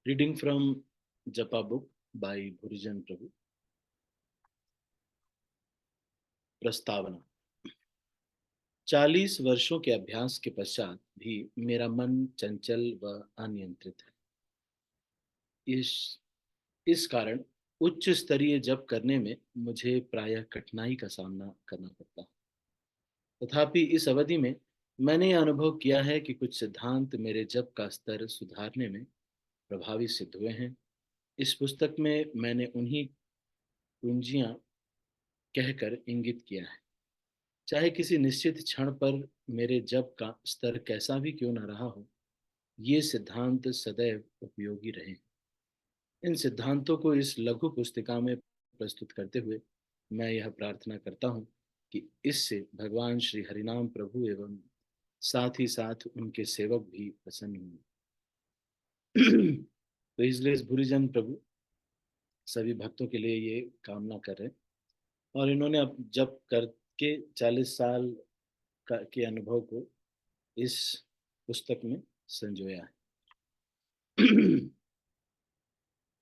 Reading from Japa book by Bhurijan Prabhu. प्रस्तावना। 40 वर्षों के अभ्यास के पश्चात भी मेरा मन चंचल व अनियंत्रित है। इस इस कारण उच्च स्तरीय जप करने में मुझे प्रायः कठिनाई का सामना करना पड़ता है। तथापि इस अवधि में मैंने यह अनुभव किया है कि कुछ सिद्धांत मेरे जप का स्तर सुधारने में प्रभावी सिद्ध हुए हैं। इस पुस्तक में मैंने उन्हीं कुंजियां कहकर इंगित किया है। चाहे किसी निश्चित क्षण पर मेरे जप का स्तर कैसा भी क्यों न रहा हो, ये सिद्धांत सदैव उपयोगी रहे। इन सिद्धांतों को इस लघु पुस्तिका में प्रस्तुत करते हुए मैं यह प्रार्थना करता हूँ कि इससे भगवान श्री हरिनाम प्रभु एवं साथ ही साथ उनके सेवक भी प्रसन्न हों। तो इसलिए इस भूरिजन प्रभु सभी भक्तों के लिए ये कामना कर रहे हैं और इन्होंने अब जप करके 40 साल के अनुभव को इस पुस्तक में संजोया है।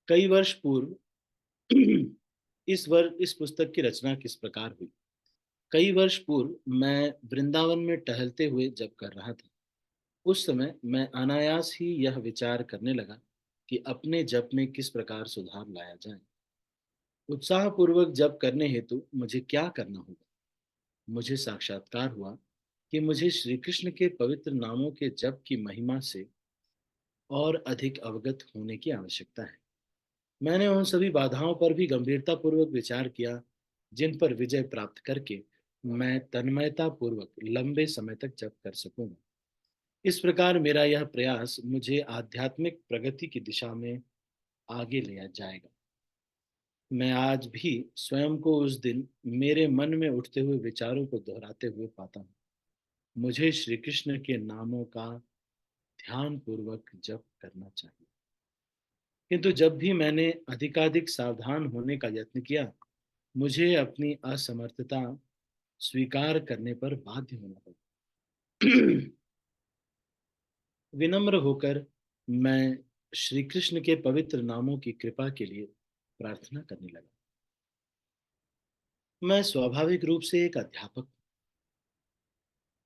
कई वर्ष पूर्व इस पुस्तक की रचना किस प्रकार हुई। कई वर्ष पूर्व मैं वृंदावन में टहलते हुए जप कर रहा था। उस समय मैं अनायास ही यह विचार करने लगा कि अपने जप में किस प्रकार सुधार लाया जाए। उत्साहपूर्वक जप करने हेतु मुझे क्या करना होगा। मुझे साक्षात्कार हुआ कि मुझे श्री कृष्ण के पवित्र नामों के जप की महिमा से और अधिक अवगत होने की आवश्यकता है। मैंने उन सभी बाधाओं पर भी गंभीरतापूर्वक विचार किया जिन पर विजय प्राप्त करके मैं तन्मयतापूर्वक लंबे समय तक जप कर सकूंगा। इस प्रकार मेरा यह प्रयास मुझे आध्यात्मिक प्रगति की दिशा में आगे ले जाएगा। मैं आज भी स्वयं को उस दिन मेरे मन में उठते हुए विचारों को दोहराते हुए पाता हूँ। मुझे श्री कृष्ण के नामों का ध्यान पूर्वक जप करना चाहिए। किंतु जब भी मैंने अधिकाधिक सावधान होने का यत्न किया, मुझे अपनी असमर्थता स्वीकार करने पर बाध्य होना पड़ा। विनम्र होकर मैं श्री कृष्ण के पवित्र नामों की कृपा के लिए प्रार्थना करने लगा। मैं स्वाभाविक रूप से एक अध्यापक हूं।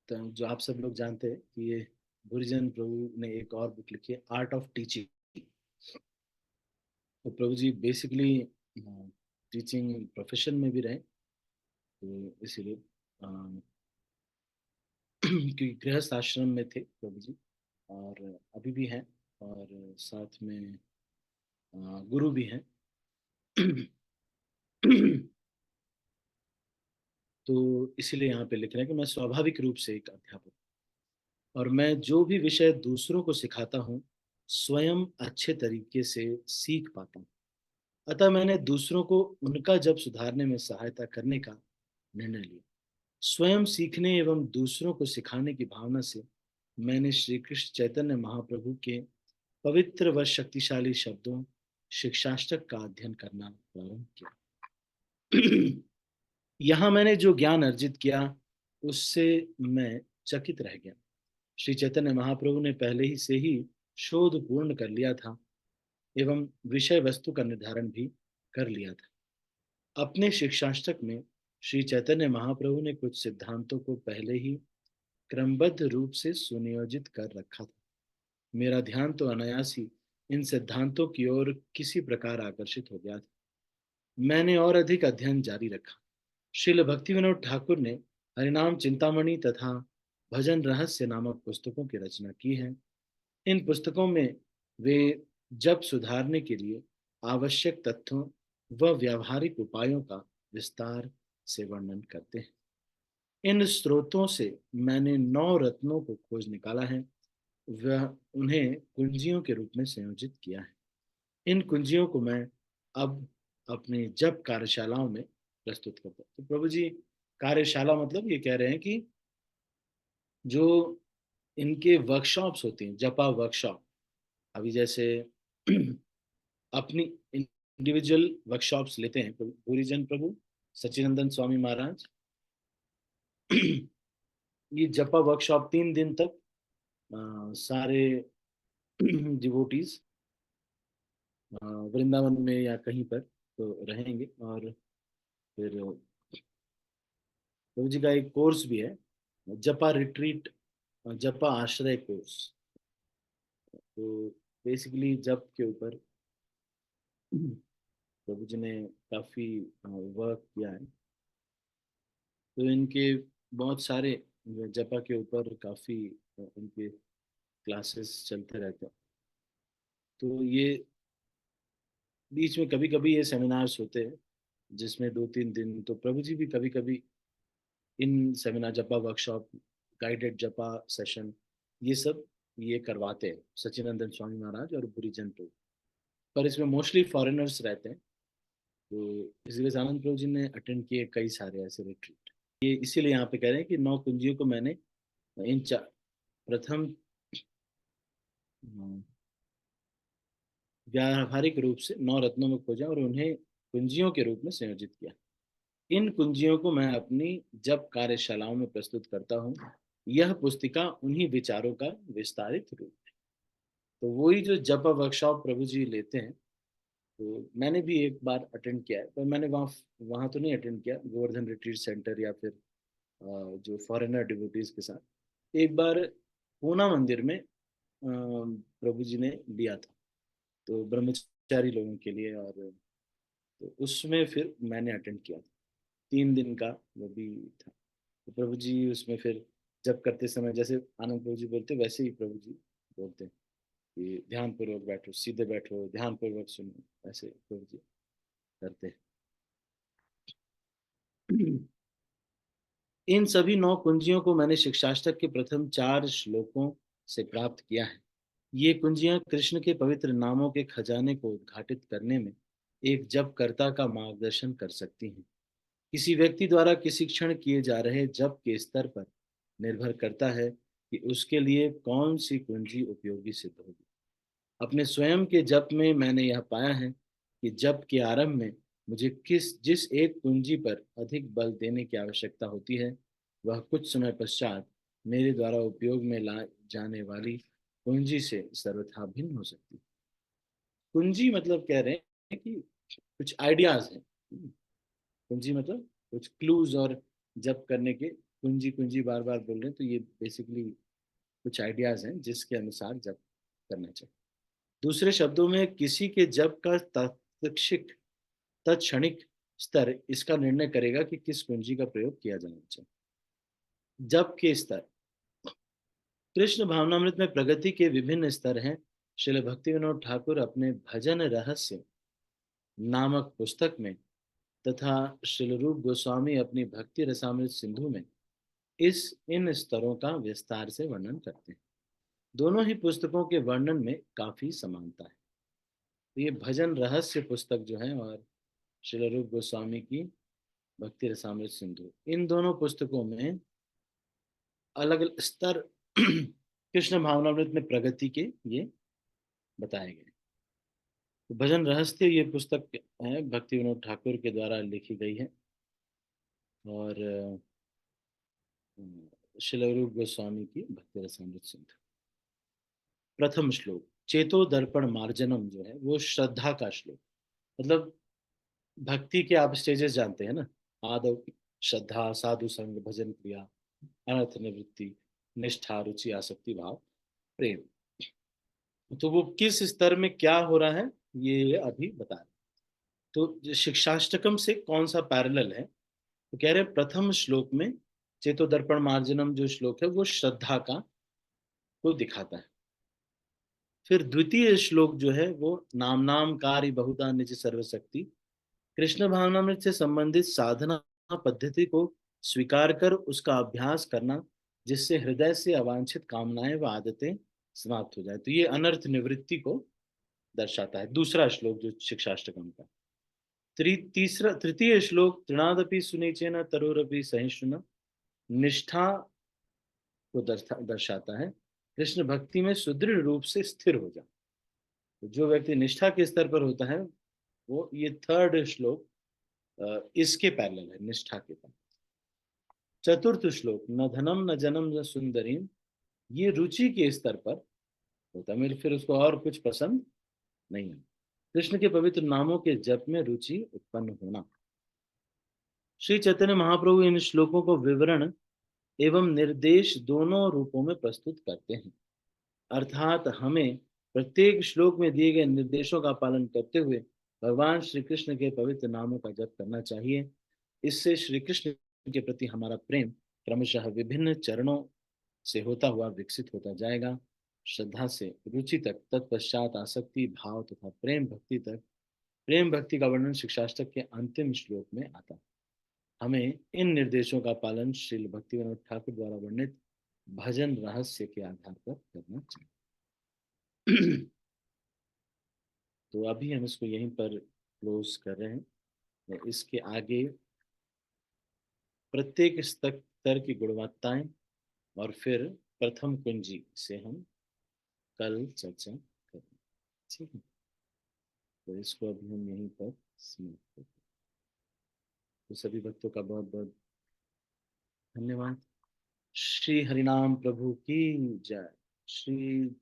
तो जो आप सब लोग जानते हैं कि ये गुरुजन प्रभु ने एक और बुक लिखी है, आर्ट ऑफ टीचिंग। तो प्रभु जी बेसिकली टीचिंग प्रोफेशन में भी रहे, तो इसीलिए क्योंकि गृहस्थ आश्रम में थे प्रभु जी और अभी भी हैं और साथ में गुरु भी हैं। तो इसीलिए यहाँ पे लिख रहे हैं कि मैं स्वाभाविक रूप से एक अध्यापक हूं और मैं जो भी विषय दूसरों को सिखाता हूँ स्वयं अच्छे तरीके से सीख पाता हूँ। अतः मैंने दूसरों को उनका जब सुधारने में सहायता करने का निर्णय लिया। स्वयं सीखने एवं दूसरों को सिखाने की भावना से मैंने श्री कृष्ण चैतन्य महाप्रभु के पवित्र व शक्तिशाली शब्दों शिक्षाष्टक का अध्ययन करना प्रारंभ किया। यहाँ मैंने जो ज्ञान अर्जित किया उससे मैं चकित रह गया। श्री चैतन्य महाप्रभु ने पहले ही से ही शोध पूर्ण कर लिया था एवं विषय वस्तु का निर्धारण भी कर लिया था। अपने शिक्षाष्टक में श्री चैतन्य महाप्रभु ने कुछ सिद्धांतों को पहले ही क्रमबद्ध रूप से सुनियोजित कर रखा था। मेरा ध्यान तो अनायास ही इन सिद्धांतों की ओर किसी प्रकार आकर्षित हो गया था। मैंने और अधिक अध्ययन जारी रखा। श्रील भक्तिविनोद ठाकुर ने हरिनाम चिंतामणि तथा भजन रहस्य नामक पुस्तकों की रचना की है। इन पुस्तकों में वे जप सुधारने के लिए आवश्यक तथ्यों व व्यावहारिक उपायों का विस्तार से वर्णन करते हैं। इन स्रोतों से मैंने 9 रत्नों को खोज निकाला है, वह उन्हें कुंजियों के रूप में संयोजित किया है। इन कुंजियों को मैं अब अपनी जप कार्यशालाओं में प्रस्तुत करता हूँ। तो प्रभु जी कार्यशाला मतलब ये कह रहे हैं कि जो इनके वर्कशॉप्स होती हैं, जपा वर्कशॉप, अभी जैसे अपनी इंडिविजुअल वर्कशॉप्स लेते हैं पूरी प्रभु सच्चिदानंद स्वामी महाराज। ये जपा वर्कशॉप 3 दिन तक सारे डिवोटीज वृंदावन में या कहीं पर तो रहेंगे। और फिर प्रभु जी का एक कोर्स भी है, जपा रिट्रीट, जपा आश्रय कोर्स। तो बेसिकली जप के ऊपर प्रभु जी ने काफी वर्क किया है। तो इनके बहुत सारे जपा के ऊपर काफी इनके क्लासेस चलते रहते हैं। तो ये बीच में कभी कभी ये सेमिनार्स होते हैं जिसमें 2-3 दिन, तो प्रभु जी भी कभी कभी इन सेमिनार, जपा वर्कशॉप, गाइडेड जपा सेशन, ये सब ये करवाते हैं, सच्चिदानंद स्वामी महाराज और बुरीजन प्रभु। पर इसमें मोस्टली फॉरेनर्स रहते हैं। तो इसलिए आनंद प्रभु जी ने अटेंड किए कई सारे ऐसे रिट्रीट। ये इसीलिए यहाँ पे कह रहे हैं कि 9 कुंजियों को मैंने इन प्रथम व्यावहारिक रूप से 9 रत्नों में खोजा और उन्हें कुंजियों के रूप में संयोजित किया। इन कुंजियों को मैं अपनी जप कार्यशालाओं में प्रस्तुत करता हूँ। यह पुस्तिका उन्हीं विचारों का विस्तारित रूप है। तो वही जो जप वर्कशॉप प्रभु जी लेते हैं, तो मैंने भी एक बार अटेंड किया है, पर मैंने वहाँ वहाँ तो नहीं अटेंड किया गोवर्धन रिट्रीट सेंटर या फिर जो फॉरेनर डिवोटीज के साथ। एक बार पूना मंदिर में प्रभु जी ने लिया था, तो ब्रह्मचारी लोगों के लिए। और तो उसमें फिर मैंने अटेंड किया था, 3 दिन का वो भी था। तो प्रभु जी उसमें फिर जब करते समय जैसे आनंद प्रभु जी बोलते वैसे ही प्रभु जी बोलते हैं कि ध्यान पूर्वक बैठो, सीधे बैठो, ध्यान पूर्वक सुनो, ऐसे प्रभु जी करते हैं। इन सभी 9 कुंजियों को मैंने शिक्षाष्टक के प्रथम 4 श्लोकों से प्राप्त किया है। ये कुंजियां कृष्ण के पवित्र नामों के खजाने को उद्घाटित करने में एक जपकर्ता का मार्गदर्शन कर सकती हैं। किसी व्यक्ति द्वारा किसी क्षण किए जा रहे जप के स्तर पर निर्भर करता है कि उसके लिए कौन सी कुंजी उपयोगी सिद्ध होगी। अपने स्वयं के जप में मैंने यह पाया है कि जप के आरंभ में मुझे जिस एक कुंजी पर अधिक बल देने की आवश्यकता होती है, वह कुछ समय पश्चात मेरे द्वारा उपयोग में ला जाने वाली कुंजी से सर्वथा भिन्न हो सकती है। कुंजी मतलब कह रहे हैं कि कुछ आइडियाज हैं। कुंजी मतलब कुछ क्लूज, और जप करने के कुंजी कुंजी बार बार बोल रहे हैं, तो ये बेसिकली कुछ आइडियाज हैं जिसके अनुसार जप करना चाहिए। दूसरे शब्दों में किसी के जप का तत्क्षिक तत्क्षणिक स्तर इसका निर्णय करेगा कि किस कुंजी का प्रयोग किया जाना चाहिए। जप के स्तर, कृष्ण भावनामृत में प्रगति के विभिन्न स्तर हैं। श्रील भक्ति विनोद ठाकुर अपने भजन रहस्य नामक पुस्तक में तथा श्रील रूप गोस्वामी अपनी भक्ति रसामृत सिंधु में इस इन स्तरों का विस्तार से वर्णन करते हैं। दोनों ही पुस्तकों के वर्णन में काफी समानता है। तो ये भजन रहस्य पुस्तक जो है और श्रील रूप गोस्वामी की भक्ति रसामृत सिंधु, इन दोनों पुस्तकों में अलग अलग स्तर कृष्ण भावनामृत में प्रगति के ये बताए गए। तो भजन रहस्य ये पुस्तक है, भक्ति विनोद ठाकुर के द्वारा लिखी गई है। और श्रील रूप गोस्वामी की भक्ति रसामृत सिंधु। प्रथम श्लोक चेतो दर्पण मार्जनम जो है वो श्रद्धा का श्लोक। मतलब भक्ति के आप स्टेजेस जानते हैं ना, आदव श्रद्धा, साधु संग, भजन क्रिया, अनर्थ निवृत्ति, निष्ठा, रुचि, आसक्ति, भाव, प्रेम। तो वो किस स्तर में क्या हो रहा है ये अभी बता रहे। तो शिक्षाष्टकम से कौन सा पैरेलल है, तो कह रहे हैं प्रथम श्लोक में चेतो दर्पण मार्जनम जो श्लोक है वो श्रद्धा का को दिखाता है। फिर द्वितीय श्लोक जो है वो नाम नाम कार्य बहुधा निज सर्वशक्ति, कृष्ण भावनामृत से संबंधित साधना पद्धति को स्वीकार कर उसका अभ्यास करना, जिससे हृदय से अवांछित कामनाएं व आदतें समाप्त हो जाए। तो ये अनर्थ निवृत्ति को दर्शाता है, दूसरा श्लोक जो शिक्षाष्टकम का। तृतीय श्लोक तृणादपि सुनिचेन तरोरपि सहिष्णुना, निष्ठा को दर्शाता है, कृष्ण भक्ति में सुदृढ़ रूप से स्थिर हो जाए। तो जो व्यक्ति निष्ठा के स्तर पर होता है वो, ये थर्ड श्लोक इसके पैरेलल है, निष्ठा के पैरेलल। चतुर्थ श्लोक न धनम न जनम न सुंदरीम, ये रुचि के स्तर पर होता है, मेरे फिर उसको और कुछ पसंद नहीं है। कृष्ण के पवित्र नामों के जप में रुचि उत्पन्न होना। श्री चैतन्य महाप्रभु इन श्लोकों को विवरण एवं निर्देश दोनों रूपों में प्रस्तुत करते हैं। अर्थात हमें प्रत्येक श्लोक में दिए गए निर्देशों का पालन करते हुए भगवान श्री कृष्ण के पवित्र नामों का जप करना चाहिए। इससे श्री कृष्ण के प्रति हमारा प्रेम क्रमशः विभिन्न चरणों से होता हुआ विकसित होता जाएगा। श्रद्धा से रुचि तक, तत्पश्चात आसक्ति भाव तथा प्रेम भक्ति तक। प्रेम भक्ति का वर्णन शिक्षाष्टक के अंतिम श्लोक में आता है। हमें इन निर्देशों का पालन श्रील भक्तिविनोद ठाकुर द्वारा वर्णित भजन रहस्य के आधार पर करना चाहिए। तो अभी हम इसको यहीं पर क्लोज कर रहे हैं। इसके आगे प्रत्येक स्तर की गुणवत्ताएं और फिर प्रथम कुंजी से हम कल चर्चा करेंगे। ठीक है, तो इसको अभी हम यहीं पर समाप्त करते हैं। तो सभी भक्तों का बहुत बहुत धन्यवाद। श्री हरिनाम प्रभु की जय। श्री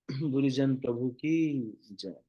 बुरीजन प्रभु की जय।